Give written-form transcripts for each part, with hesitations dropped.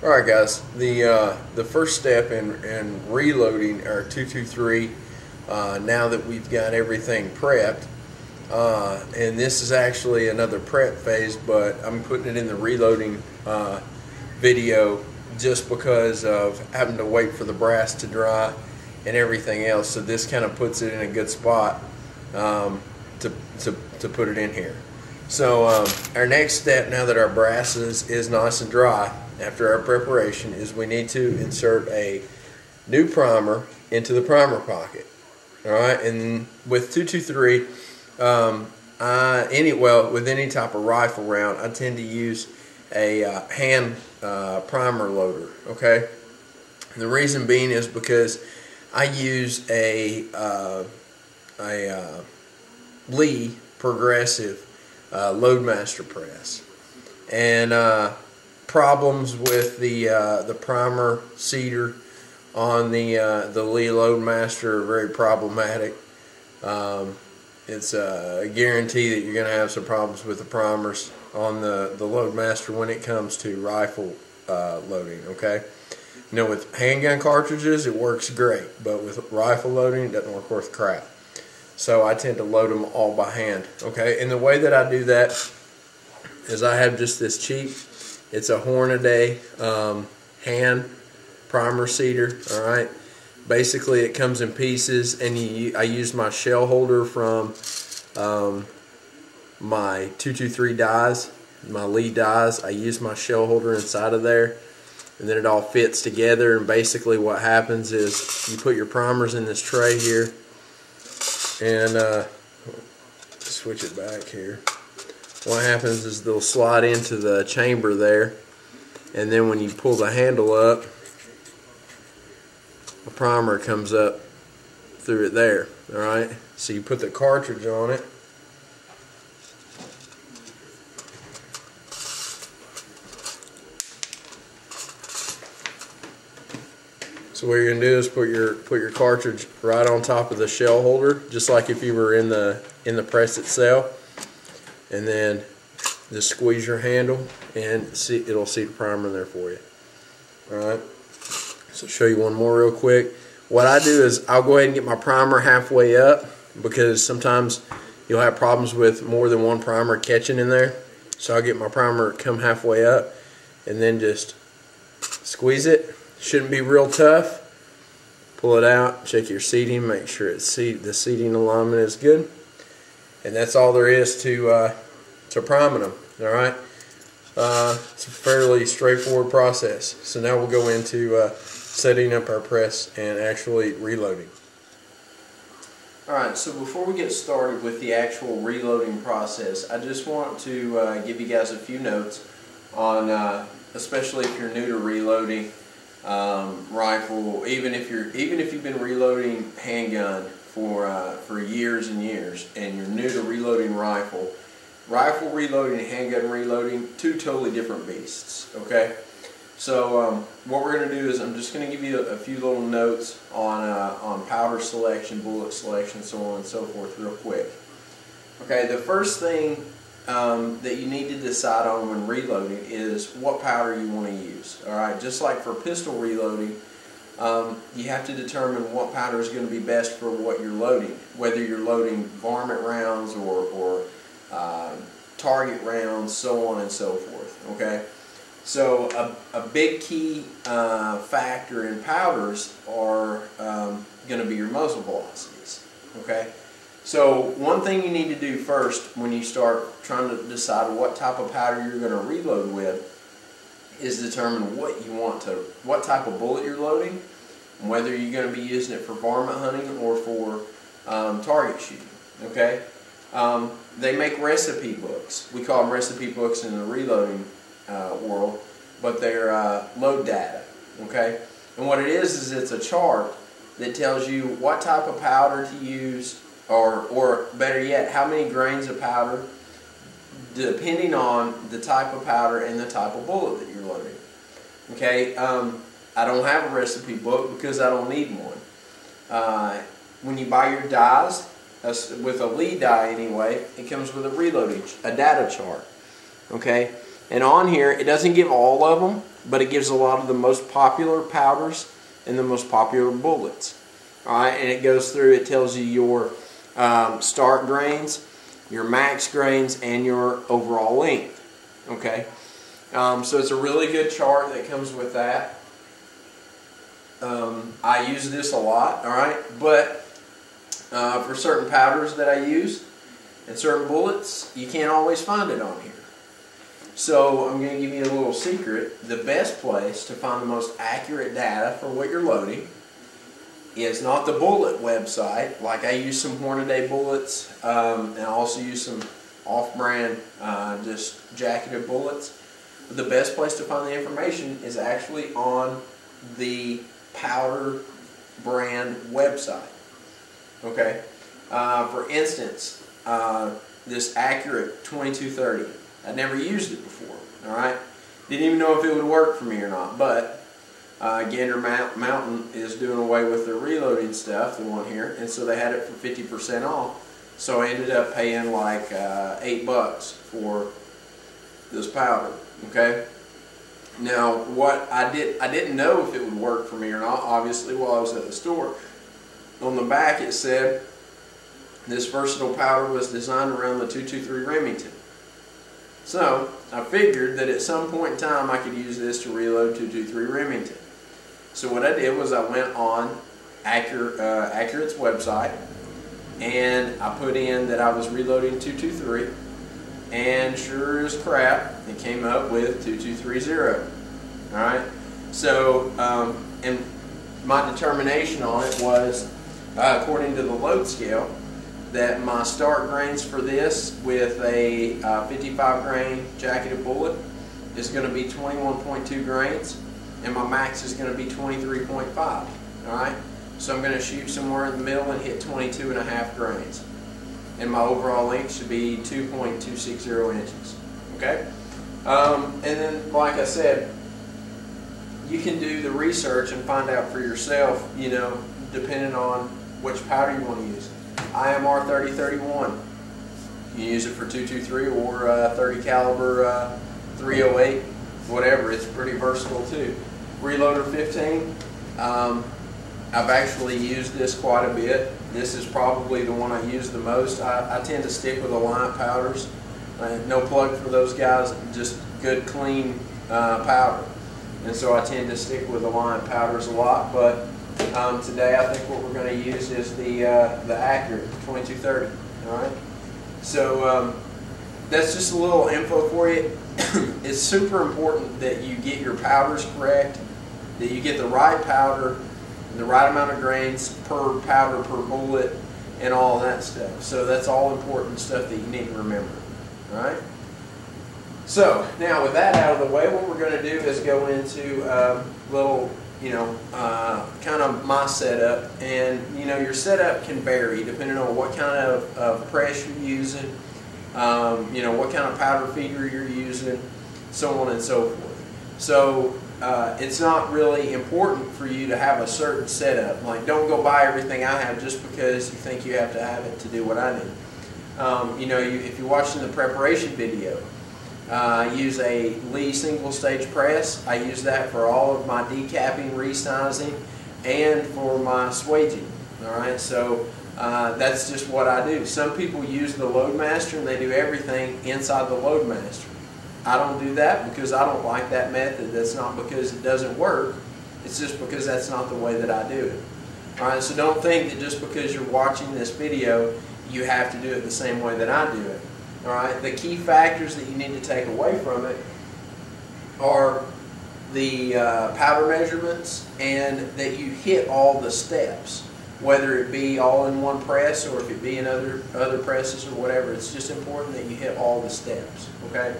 Alright guys, the first step in reloading our 223, now that we've got everything prepped, and this is actually another prep phase, but I'm putting it in the reloading video just because of having to wait for the brass to dry and everything else. So this kind of puts it in a good spot to put it in here. So our next step, now that our brass is nice and dry after our preparation, is we need to insert a new primer into the primer pocket. Alright, and with 223, with any type of rifle round, I tend to use a hand primer loader. Okay, and the reason being is because I use a Lee Progressive Loadmaster press, and problems with the primer cedar on the Lee Loadmaster are very problematic. It's a guarantee that you're going to have some problems with the primers on the Loadmaster when it comes to rifle loading. Okay, you know, with handgun cartridges it works great, but with rifle loading it doesn't work worth crap. So I tend to load them all by hand. Okay, and the way that I do that is I have just this cheap, it's a Hornaday hand primer cedar. Alright, basically it comes in pieces, and I use my shell holder from my 223 dies, my Lee dies. I use my shell holder inside of there, and then it all fits together. And basically what happens is you put your primers in this tray here, and switch it back here. What happens is they'll slide into the chamber there, and then when you pull the handle up, the primer comes up through it there. Alright, so you put the cartridge on it, so what you're going to do is put your cartridge right on top of the shell holder, just like if you were in the press itself, and then just squeeze your handle and it'll seat the primer in there for you. Alright, so show you one more real quick. What I do is I'll go ahead and get my primer halfway up, because sometimes you'll have problems with more than one primer catching in there. So I'll get my primer come halfway up and then just squeeze it. Shouldn't be real tough. Pull it out, check your seating, make sure the seating alignment is good, and that's all there is to priming them. Alright, it's a fairly straightforward process. So now we'll go into setting up our press and actually reloading. Alright, so before we get started with the actual reloading process, I just want to give you guys a few notes on, especially if you're new to reloading rifle, even if you've been reloading handgun for years and years, and you're new to reloading rifle reloading and handgun reloading, two totally different beasts. Okay, so what we're going to do is I'm just going to give you a few little notes on powder selection, bullet selection, so on and so forth real quick. Okay, the first thing that you need to decide on when reloading is what powder you want to use. Alright, just like for pistol reloading, you have to determine what powder is going to be best for what you're loading, whether you're loading varmint rounds or target rounds, so on and so forth. Okay, so a big key factor in powders are going to be your muzzle velocities. Okay, so one thing you need to do first when you start trying to decide what type of powder you're going to reload with is determine what type of bullet you're loading, and whether you're going to be using it for varmint hunting or for target shooting. Okay, they make recipe books. We call them recipe books in the reloading world, but they're load data. Okay, and what it is it's a chart that tells you what type of powder to use, or better yet, how many grains of powder, depending on the type of powder and the type of bullet that you're loading. Okay, I don't have a recipe book because I don't need one. When you buy your dies, with a Lee die anyway, it comes with a data chart. Okay, and on here it doesn't give all of them, but it gives a lot of the most popular powders and the most popular bullets. Alright, and it goes through, it tells you your start grains, your max grains, and your overall length. Okay, so it's a really good chart that comes with that. I use this a lot, alright, but for certain powders that I use and certain bullets, you can't always find it on here. So I'm going to give you a little secret. The best place to find the most accurate data for what you're loading is not the bullet website. Like, I use some Hornady bullets, and I also use some off-brand just jacketed bullets. But the best place to find the information is actually on the powder brand website. Okay, for instance, this Accurate 2230. I never used it before. All right, didn't even know if it would work for me or not. But Gander Mountain is doing away with their reloading stuff, the one here, and so they had it for 50% off. So I ended up paying like $8 for this powder. Okay. Now, what I didn't know if it would work for me or not, obviously, while I was at the store. On the back it said this versatile powder was designed around the 223 Remington. So I figured that at some point in time I could use this to reload 223 Remington. So what I did was I went on Accurate's website and I put in that I was reloading 223, and sure as crap it came up with 2230. Alright, so and my determination on it was, according to the load scale, that my start grains for this with a 55 grain jacketed bullet is going to be 21.2 grains, and my max is going to be 23.5. Alright, so I'm going to shoot somewhere in the middle and hit 22.5 grains, and my overall length should be 2.260 inches. Okay, and then, like I said, you can do the research and find out for yourself, you know, depending on which powder you want to use. IMR 3031. You can use it for 223 or 30 caliber 308, whatever. It's pretty versatile too. Reloader 15. I've actually used this quite a bit. This is probably the one I use the most. I tend to stick with Alliant powders. No plug for those guys, just good clean powder. And so I tend to stick with Alliant powders a lot, but today I think what we're going to use is the Accurate 2230. All right. So that's just a little info for you. It's super important that you get your powders correct, that you get the right powder, the right amount of grains per powder per bullet, and all that stuff. So that's all important stuff that you need to remember. All right. So now, with that out of the way, what we're going to do is go into little, kind of my setup. And your setup can vary depending on what kind of press you're using, what kind of powder feeder you're using, so on and so forth. So it's not really important for you to have a certain setup. Like, don't go buy everything I have just because you think you have to have it to do what I do. If you're watching the preparation video, I use a Lee single stage press. I use that for all of my decapping, resizing, and for my swaging. Alright, so that's just what I do. Some people use the Loadmaster and they do everything inside the Loadmaster. I don't do that because I don't like that method. That's not because it doesn't work. It's just because that's not the way that I do it. Alright, so don't think that just because you're watching this video you have to do it the same way that I do it. Alright, the key factors that you need to take away from it are the powder measurements, and that you hit all the steps, whether it be all in one press or if it be in other presses or whatever. It's just important that you hit all the steps. Okay.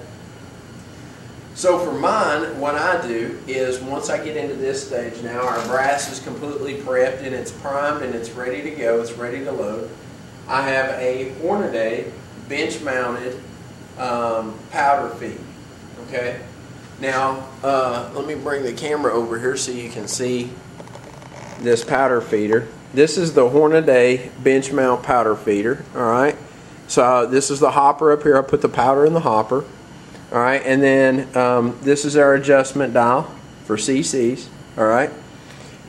So for mine, what I do is, once I get into this stage now, our brass is completely prepped and it's primed and it's ready to go, it's ready to load. I have a Hornady bench-mounted powder feed. Okay. Now, let me bring the camera over here so you can see this powder feeder. This is the Hornady bench mount powder feeder. All right. So this is the hopper up here. I put the powder in the hopper. All right, and then this is our adjustment dial for CCs. All right,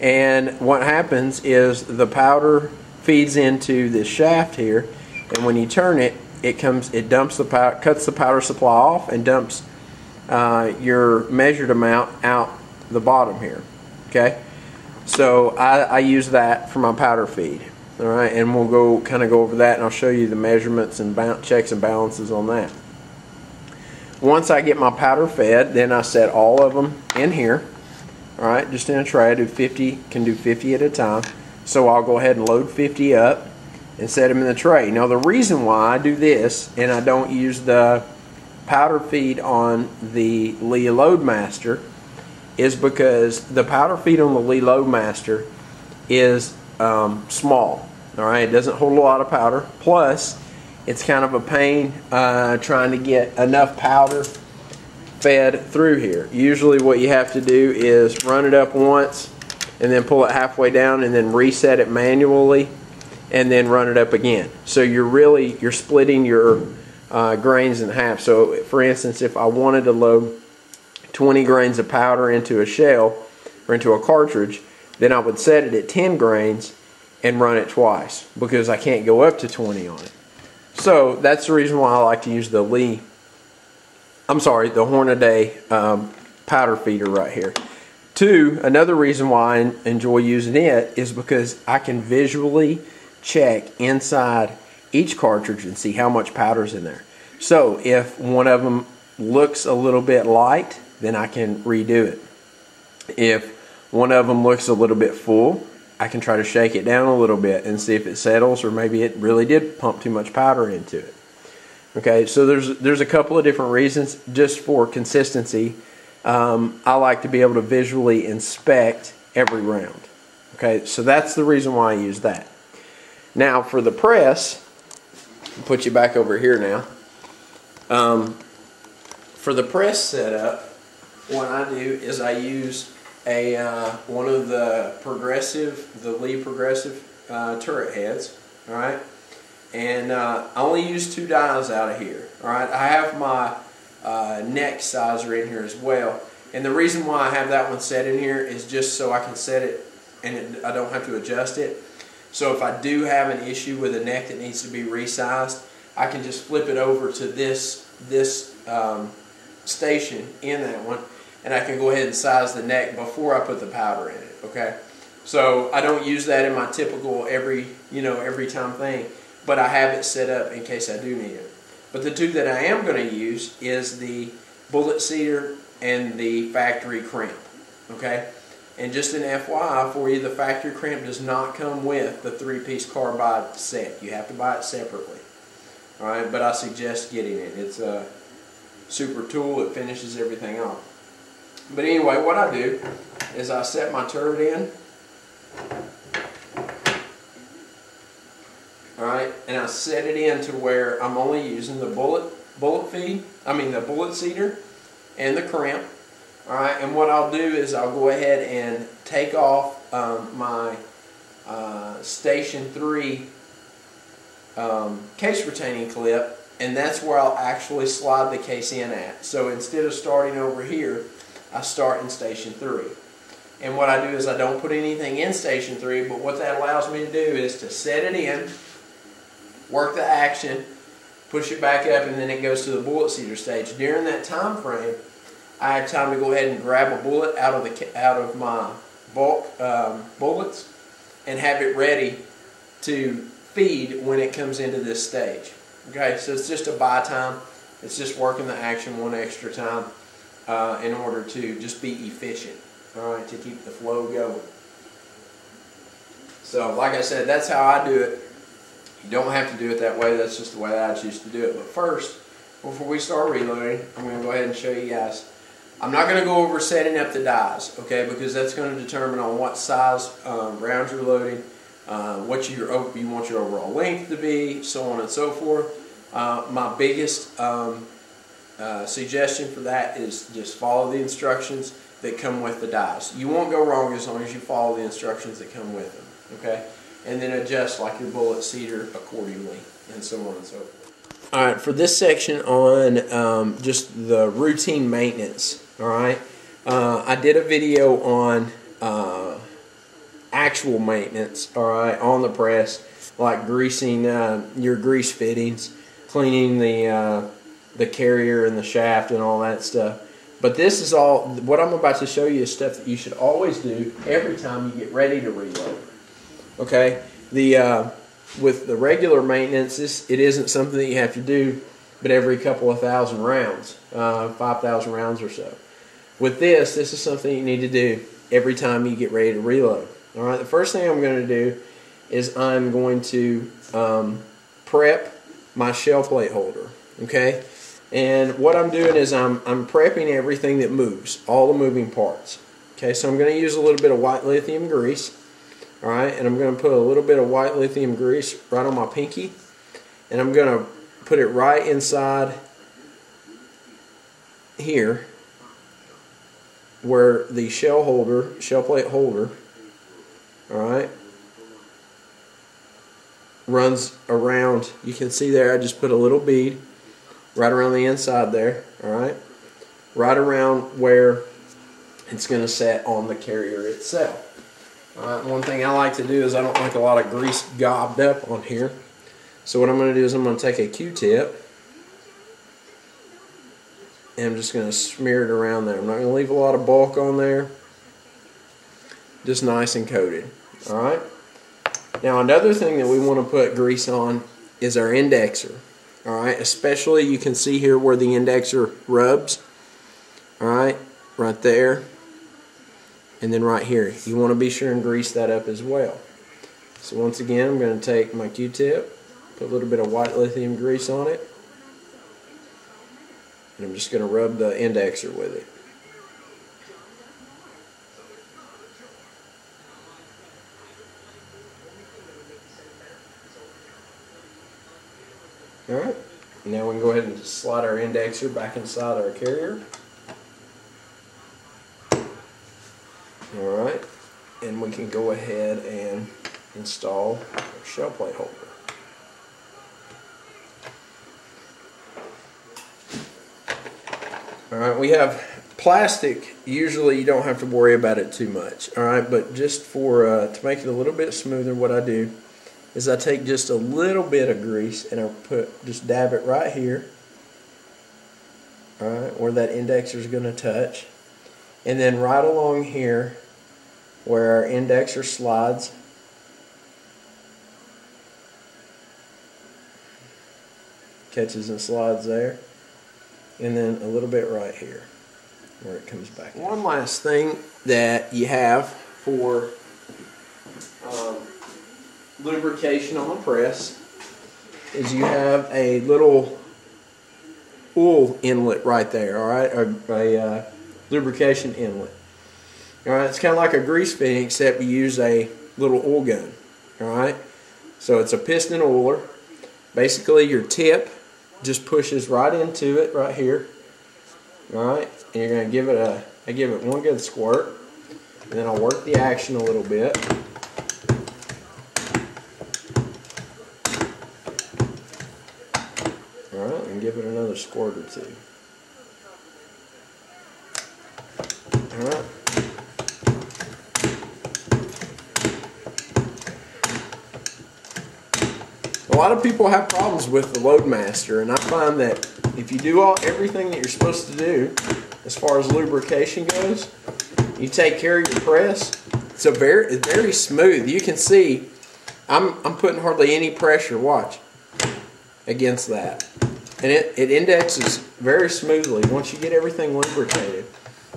and what happens is the powder feeds into this shaft here, and when you turn it, it dumps the powder, cuts the powder supply off, and dumps your measured amount out the bottom here. Okay, so I use that for my powder feed. All right, and we'll kind of go over that, and I'll show you the measurements and checks and balances on that. Once I get my powder fed, then I set all of them in here. All right, just in a tray. I do 50, can do 50 at a time. So I'll go ahead and load 50 up and set them in the tray. Now the reason why I do this and I don't use the powder feed on the Lee Loadmaster is because the powder feed on the Lee Loadmaster is small. All right, it doesn't hold a lot of powder. Plus, it's kind of a pain trying to get enough powder fed through here. Usually what you have to do is run it up once and then pull it halfway down and then reset it manually and then run it up again. So you're splitting your grains in half. So for instance, if I wanted to load 20 grains of powder into a shell or into a cartridge, then I would set it at 10 grains and run it twice because I can't go up to 20 on it. So that's the reason why I like to use the Hornaday powder feeder right here. Another reason why I enjoy using it is because I can visually check inside each cartridge and see how much powder's in there. So if one of them looks a little bit light, then I can redo it. If one of them looks a little bit full, I can try to shake it down a little bit and see if it settles, or maybe it really did pump too much powder into it. Okay, so there's a couple of different reasons. Just for consistency, I like to be able to visually inspect every round. Okay, so that's the reason why I use that. Now for the press, I'll put you back over here now. For the press setup, what I do is I use one of the Lee Progressive turret heads. All right, and I only use 2 dials out of here. All right, I have my neck sizer in here as well, and the reason why I have that one set in here is just so I can set it and I don't have to adjust it. So if I do have an issue with a neck that needs to be resized, I can just flip it over to this station in that one, and I can go ahead and size the neck before I put the powder in it. Okay, so I don't use that in my typical every time thing, but I have it set up in case I do need it. But the 2 that I am going to use is the bullet seeder and the factory crimp. Okay, and just an FYI for you, the factory crimp does not come with the 3-piece carbide set. You have to buy it separately. All right, but I suggest getting it. It's a super tool. It finishes everything off. But anyway, what I do is I set my turret in. All right, and I set it in to where I'm only using the bullet seeder and the crimp. All right, and what I'll do is I'll go ahead and take off my Station 3 case retaining clip, and that's where I'll actually slide the case in at. So instead of starting over here, I start in Station 3. And what I do is I don't put anything in Station 3, but what that allows me to do is to set it in, work the action, push it back up, and then it goes to the bullet seeder stage. During that time frame, I have time to go ahead and grab a bullet out of my bulk bullets and have it ready to feed when it comes into this stage. Okay, so it's just a buy time. It's just working the action one extra time in order to just be efficient. All right, to keep the flow going. So, like I said, that's how I do it. You don't have to do it that way. That's just the way that I choose to do it. But first, before we start reloading, I'm going to go ahead and show you guys. I'm not going to go over setting up the dies, okay, because that's going to determine on what size rounds you're loading, what you want your overall length to be, so on and so forth. My biggest suggestion for that is just follow the instructions that come with the dies. You won't go wrong as long as you follow the instructions that come with them, okay? And then adjust like your bullet seeder accordingly, and so on and so forth. All right, for this section on just the routine maintenance, all right, I did a video on actual maintenance, all right, on the press, like greasing your grease fittings, cleaning the carrier and the shaft and all that stuff. But this is all, what I'm about to show you is stuff that you should always do every time you get ready to reload. Okay, with the regular maintenance, it isn't something that you have to do but every couple of thousand rounds, 5,000 rounds or so. With this is something you need to do every time you get ready to reload. All right, the first thing I'm going to do is I'm going to prep my shell plate holder. Okay, and what I'm doing is I'm prepping everything that moves, all the moving parts. Okay, so I'm going to use a little bit of white lithium grease. All right, and I'm going to put a little bit of white lithium grease right on my pinky, and I'm going to put it right inside here where the shell plate holder, all right, runs around. You can see there I just put a little bead right around the inside there, all right, right around where it's going to set on the carrier itself. Alright, one thing I like to do is I don't like a lot of grease gobbed up on here. So what I'm going to do is I'm going to take a Q-tip and I'm just going to smear it around there. I'm not going to leave a lot of bulk on there. Just nice and coated. Alright. Now another thing that we want to put grease on is our indexer. Alright, especially you can see here where the indexer rubs. Alright, right there. And then right here, you want to be sure and grease that up as well. So once again, I'm going to take my Q-tip, put a little bit of white lithium grease on it, and I'm just going to rub the indexer with it. Alright, now we can go ahead and slide our indexer back inside our carrier. Alright, and we can go ahead and install our shell plate holder. Alright, we have plastic. Usually you don't have to worry about it too much. Alright, but just for to make it a little bit smoother, what I do is I take just a little bit of grease and I just dab it right here. Alright, where that indexer is going to touch. And then right along here where our indexer slides, catches and slides there, and then a little bit right here where it comes back. One last thing that you have for lubrication on the press is you have a little oil inlet right there, alright, a lubrication inlet. Alright, it's kind of like a grease fitting except you use a little oil gun. Alright, so it's a piston oiler. Basically your tip just pushes right into it right here. Alright, and you're going to give it I give it one good squirt, and then I'll work the action a little bit. Alright, and give it another squirt or two. Alright. A lot of people have problems with the Loadmaster, and I find that if you do everything that you're supposed to do as far as lubrication goes, you take care of your press, it's very smooth. You can see I'm putting hardly any pressure, watch, against that. And it indexes very smoothly once you get everything lubricated.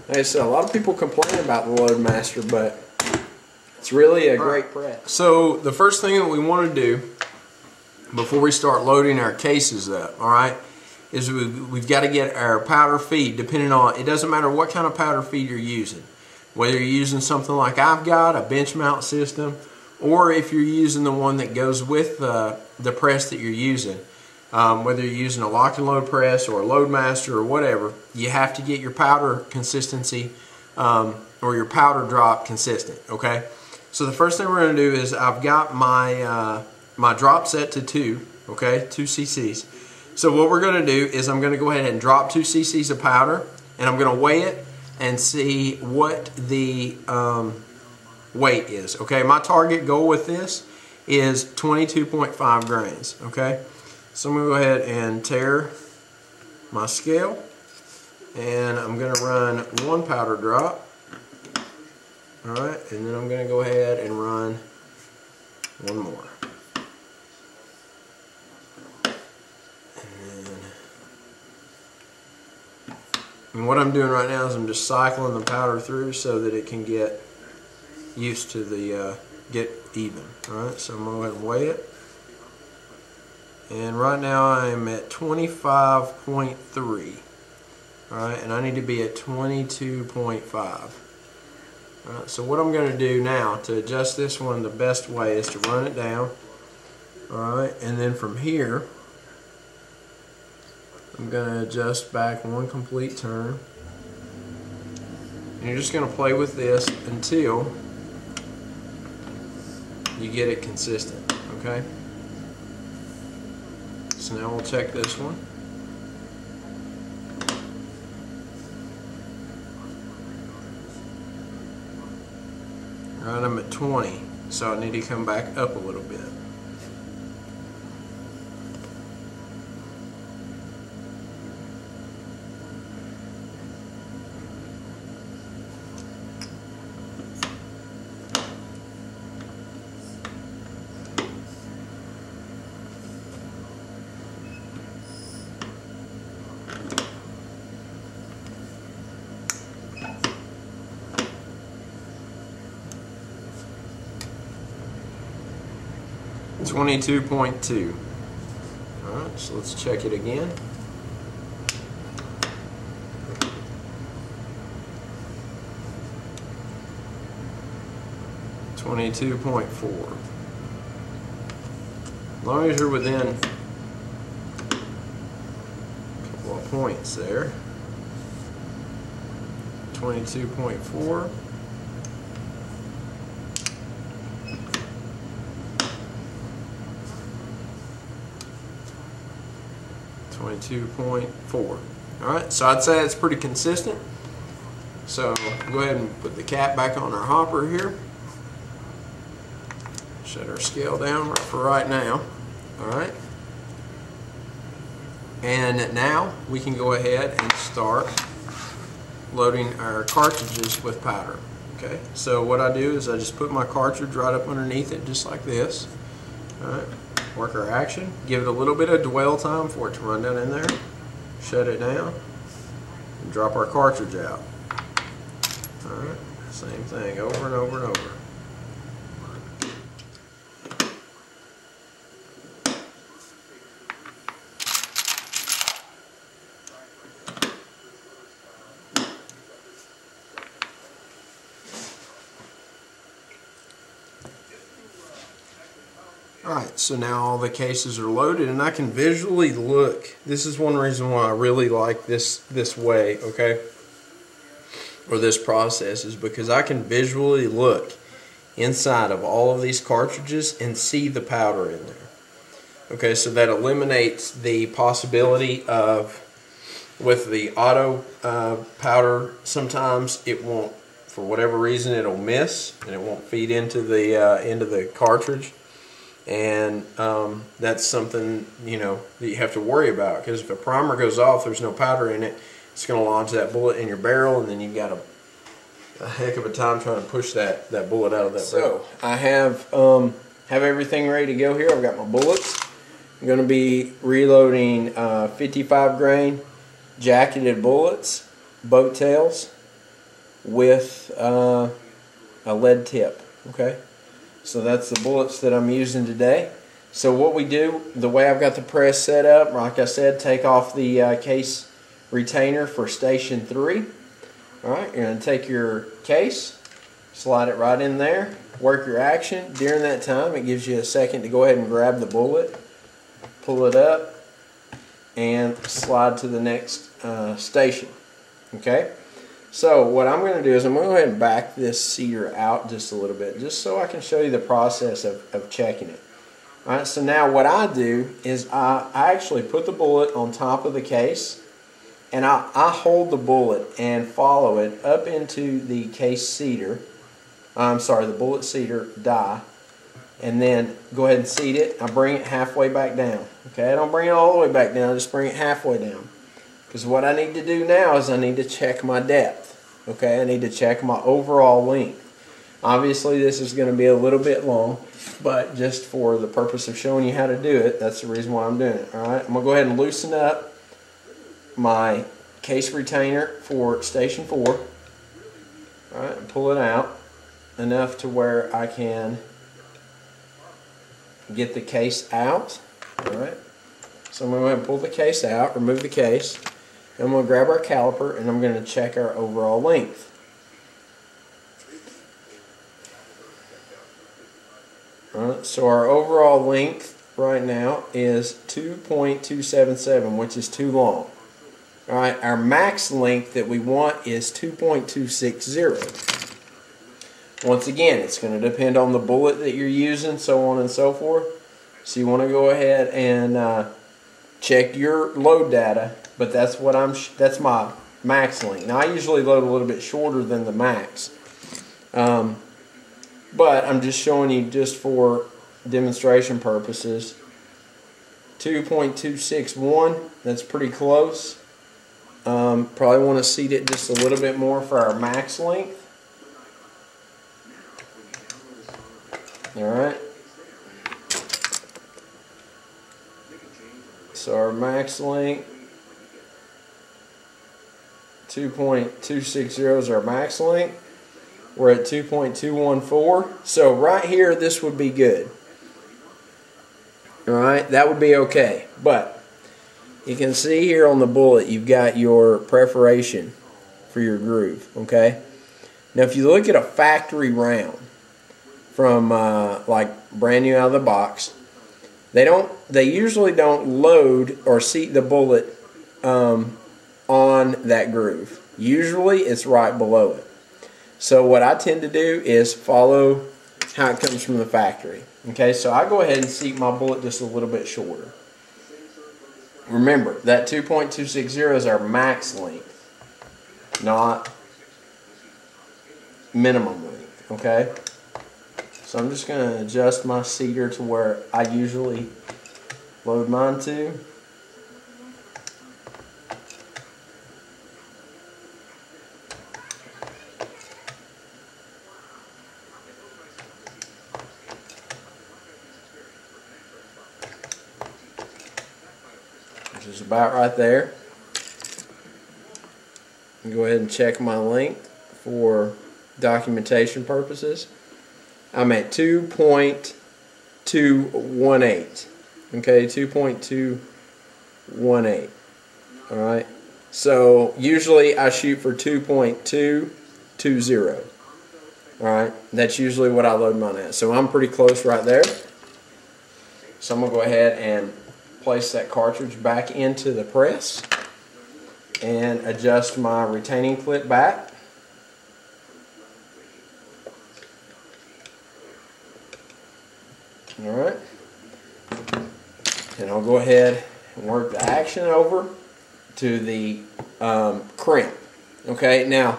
Like I said, a lot of people complain about the Loadmaster, but it's really a great press. So the first thing that we want to do before we start loading our cases up, alright, is we've got to get our powder feed, depending on, it doesn't matter what kind of powder feed you're using. Whether you're using something like I've got, a bench mount system, or if you're using the one that goes with the press that you're using. Whether you're using a lock and load press or a Loadmaster or whatever, you have to get your powder consistency or your powder drop consistent, okay? So the first thing we're going to do is I've got my my drop set to 2, okay, 2 cc's. So what we're going to do is I'm going to go ahead and drop 2 cc's of powder, and I'm going to weigh it and see what the weight is. Okay, my target goal with this is 22.5 grains. Okay, so I'm going to go ahead and tear my scale, and I'm going to run 1 powder drop. Alright, and then I'm going to go ahead and run 1 more. And what I'm doing right now is I'm just cycling the powder through so that it can get used to the, get even. Alright, so I'm going to go ahead and weigh it. And right now I'm at 25.3. Alright, and I need to be at 22.5. Alright, so what I'm going to do now to adjust this one the best way is to run it down. Alright, and then from here I'm going to adjust back 1 complete turn. And you're just going to play with this until you get it consistent. Okay? So now we'll check this one. Alright, I'm at 20, so I need to come back up a little bit. .2. Alright, so let's check it again. .4. As long as you're within a couple of points there. 22.4. 22.4. Alright, so I'd say it's pretty consistent. So go ahead and put the cap back on our hopper here. Shut our scale down for right now. Alright. And now we can go ahead and start loading our cartridges with powder. Okay, so what I do is I just put my cartridge right up underneath it just like this. Alright. Work our action, give it a little bit of dwell time for it to run down in there, shut it down, and drop our cartridge out. Alright, same thing over and over and over. Alright, so now all the cases are loaded and I can visually look. This is one reason why I really like this way, okay? Or this process, is because I can visually look inside of all of these cartridges and see the powder in there. Okay, so that eliminates the possibility of, with the auto powder, sometimes it won't, for whatever reason, it'll miss and it won't feed into the cartridge. And that's something, you know, that you have to worry about, because if a primer goes off, there's no powder in it, it's going to launch that bullet in your barrel, and then you've got a heck of a time trying to push that bullet out of that barrel. So I have everything ready to go here. I've got my bullets. I'm going to be reloading 55 grain jacketed bullets, boat tails, with a lead tip. Okay. So that's the bullets that I'm using today. So what we do, the way I've got the press set up, like I said, take off the case retainer for station 3. Alright, you're going to take your case, slide it right in there, work your action. During that time, it gives you a second to go ahead and grab the bullet, pull it up, and slide to the next station. Okay? So what I'm going to do is I'm going to go ahead and back this cedar out just a little bit, just so I can show you the process of checking it. Alright, so now what I do is I actually put the bullet on top of the case, and I hold the bullet and follow it up into the case seater. I'm sorry, the bullet seater die, and then go ahead and seat it. I bring it halfway back down. Okay, I don't bring it all the way back down, I just bring it halfway down. Because what I need to do now is I need to check my depth. Okay, I need to check my overall length. Obviously this is going to be a little bit long, but just for the purpose of showing you how to do it, that's the reason why I'm doing it. Alright, I'm going to go ahead and loosen up my case retainer for station 4. Alright, and pull it out enough to where I can get the case out. Alright, so I'm going to go ahead and pull the case out, remove the case. I'm going to grab our caliper and I'm going to check our overall length. Alright, so our overall length right now is 2.277, which is too long. Alright, our max length that we want is 2.260. Once again, it's going to depend on the bullet that you're using, so on and so forth. So you want to go ahead and check your load data, but that's what that's my max length. Now I usually load a little bit shorter than the max, but I'm just showing you just for demonstration purposes. 2.261, that's pretty close. Probably want to seat it just a little bit more for our max length. Alright, so our max length, 2.260 is our max length. We're at 2.214, so right here this would be good. Alright, that would be okay, but you can see here on the bullet you've got your perforation for your groove. Okay, now if you look at a factory round from like brand new out of the box, they usually don't load or seat the bullet on that groove. Usually it's right below it. So what I tend to do is follow how it comes from the factory. Okay, so I go ahead and seat my bullet just a little bit shorter. Remember, that 2.260 is our max length, not minimum length. Okay, so I'm just going to adjust my seater to where I usually load mine to. Which is about right there. Go ahead and check my length for documentation purposes. I'm at 2.218. Okay, 2.218. Alright, so usually I shoot for 2.220. Alright, that's usually what I load mine at. So I'm pretty close right there. So I'm going to go ahead and place that cartridge back into the press and adjust my retaining clip back. Alright, and I'll go ahead and work the action over to the crimp. Okay, now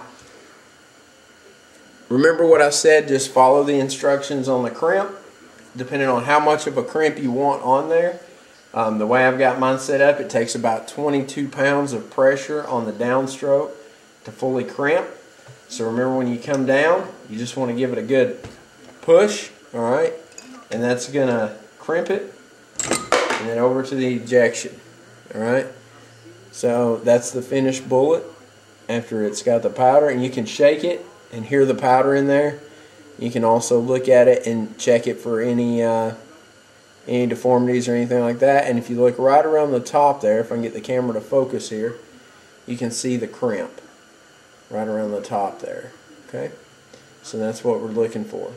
remember what I said, just follow the instructions on the crimp depending on how much of a crimp you want on there. The way I've got mine set up, it takes about 22 pounds of pressure on the downstroke to fully crimp. So remember, when you come down, you just want to give it a good push, alright? And that's going to crimp it, and then over to the ejection, alright? So that's the finished bullet after it's got the powder, and you can shake it and hear the powder in there. You can also look at it and check it for any deformities or anything like that. And if you look right around the top there, if I can get the camera to focus here, you can see the crimp right around the top there. Okay, so that's what we're looking for,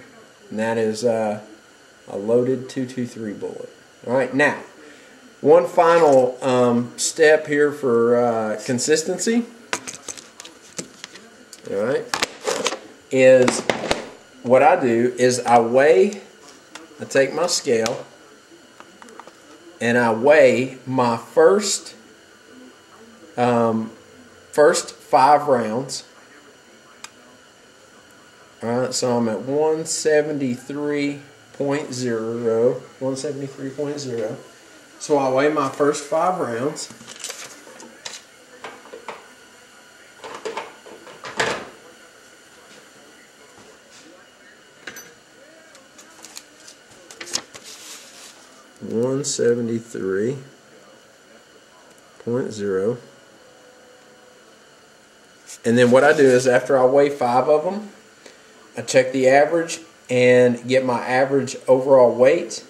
and that is a loaded 223 bullet. Alright, now one final step here for consistency, alright, is what I do is I take my scale and I weigh my first 5 rounds. Alright, so I'm at 173.0. 173.0. So I weigh my first 5 rounds. .0. And then what I do is after I weigh 5 of them, I check the average and get my average overall weight.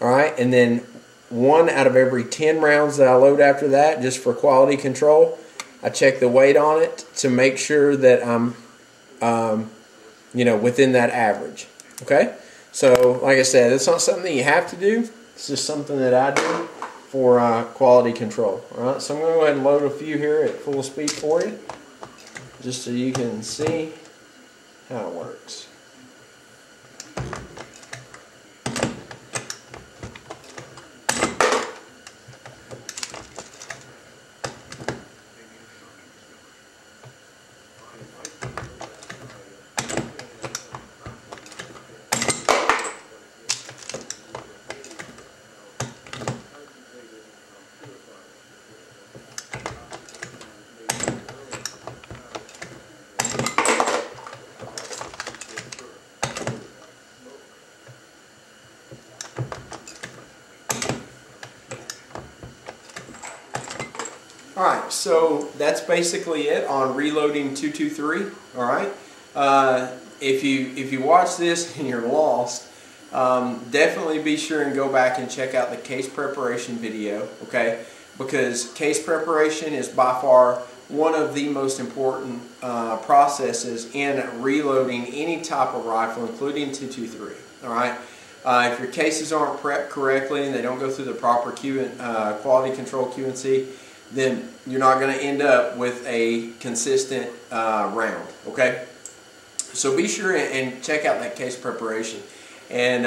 Alright, and then 1 out of every 10 rounds that I load after that, just for quality control, I check the weight on it to make sure that I'm within that average. Okay? So, like I said, it's not something that you have to do. It's just something that I do for quality control. Alright, so I'm going to go ahead and load a few here at full speed for you, just so you can see how it works. Alright, so that's basically it on reloading 223. Alright, if you watch this and you're lost, definitely be sure and go back and check out the case preparation video, okay? Because case preparation is by far one of the most important processes in reloading any type of rifle, including 223. Alright, if your cases aren't prepped correctly and they don't go through the proper quality control Q&C, then you're not going to end up with a consistent round. Okay, so be sure and check out that case preparation. And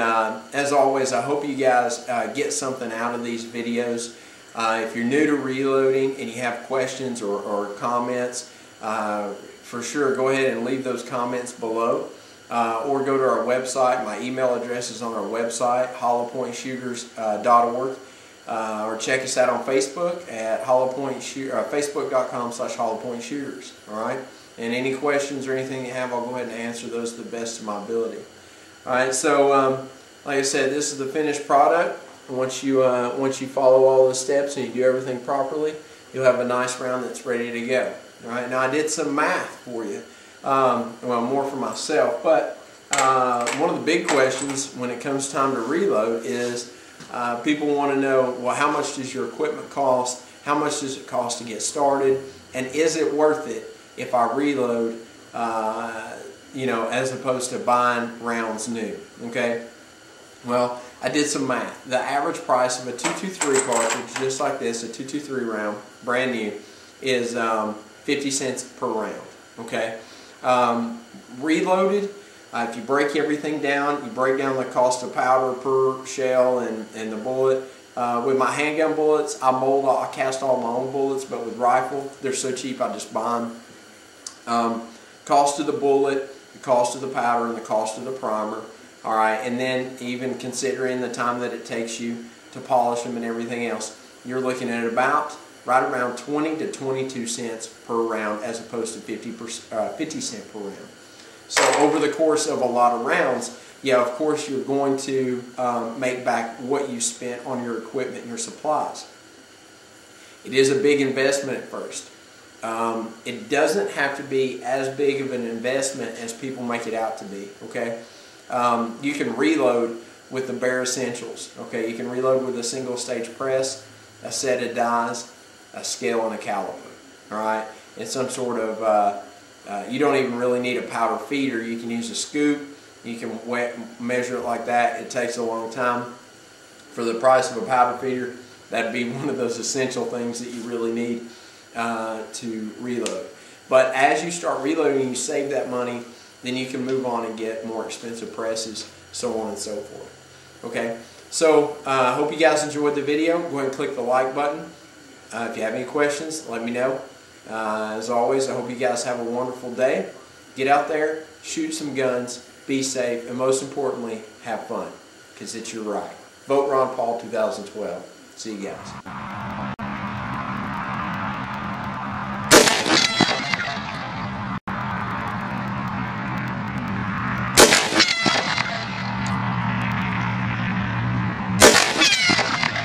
as always, I hope you guys get something out of these videos. If you're new to reloading and you have questions or comments, for sure go ahead and leave those comments below, or go to our website. My email address is on our website, hollowpointshooters.org. Or check us out on Facebook at facebook.com/hollowpointshooters. Alright, and any questions or anything you have, I'll go ahead and answer those to the best of my ability. Alright, so like I said, this is the finished product. Once you follow all the steps and you do everything properly, you'll have a nice round that's ready to go. Alright, now I did some math for you, well, more for myself, but one of the big questions when it comes time to reload is people want to know, well, how much does your equipment cost? How much does it cost to get started? And is it worth it if I reload, as opposed to buying rounds new? Okay. Well, I did some math. The average price of a 223 cartridge, just like this, a 223 round, brand new, is 50 cents per round. Okay. Reloaded, if you break everything down, you break down the cost of powder per shell and the bullet. With my handgun bullets, I cast all my own bullets, but with rifle, they're so cheap I just buy them. Cost of the bullet, the cost of the powder, and the cost of the primer. Alright, and then even considering the time that it takes you to polish them and everything else, you're looking at right around 20 to 22 cents per round, as opposed to 50 cents per round. So over the course of a lot of rounds, yeah, of course you're going to make back what you spent on your equipment and your supplies. It is a big investment at first. It doesn't have to be as big of an investment as people make it out to be. Okay, you can reload with the bare essentials. Okay, you can reload with a single stage press, a set of dies, a scale, and a caliper. All right, and some sort of you don't even really need a powder feeder. You can use a scoop. You can measure it like that. It takes a long time. For the price of a powder feeder, that'd be one of those essential things that you really need to reload. But as you start reloading, you save that money, then you can move on and get more expensive presses, so on and so forth. Okay, So I hope you guys enjoyed the video. Go ahead and click the like button. If you have any questions, let me know. As always, I hope you guys have a wonderful day. Get out there, shoot some guns, be safe, and most importantly, have fun, because it's your right. Vote Ron Paul 2012. See you guys.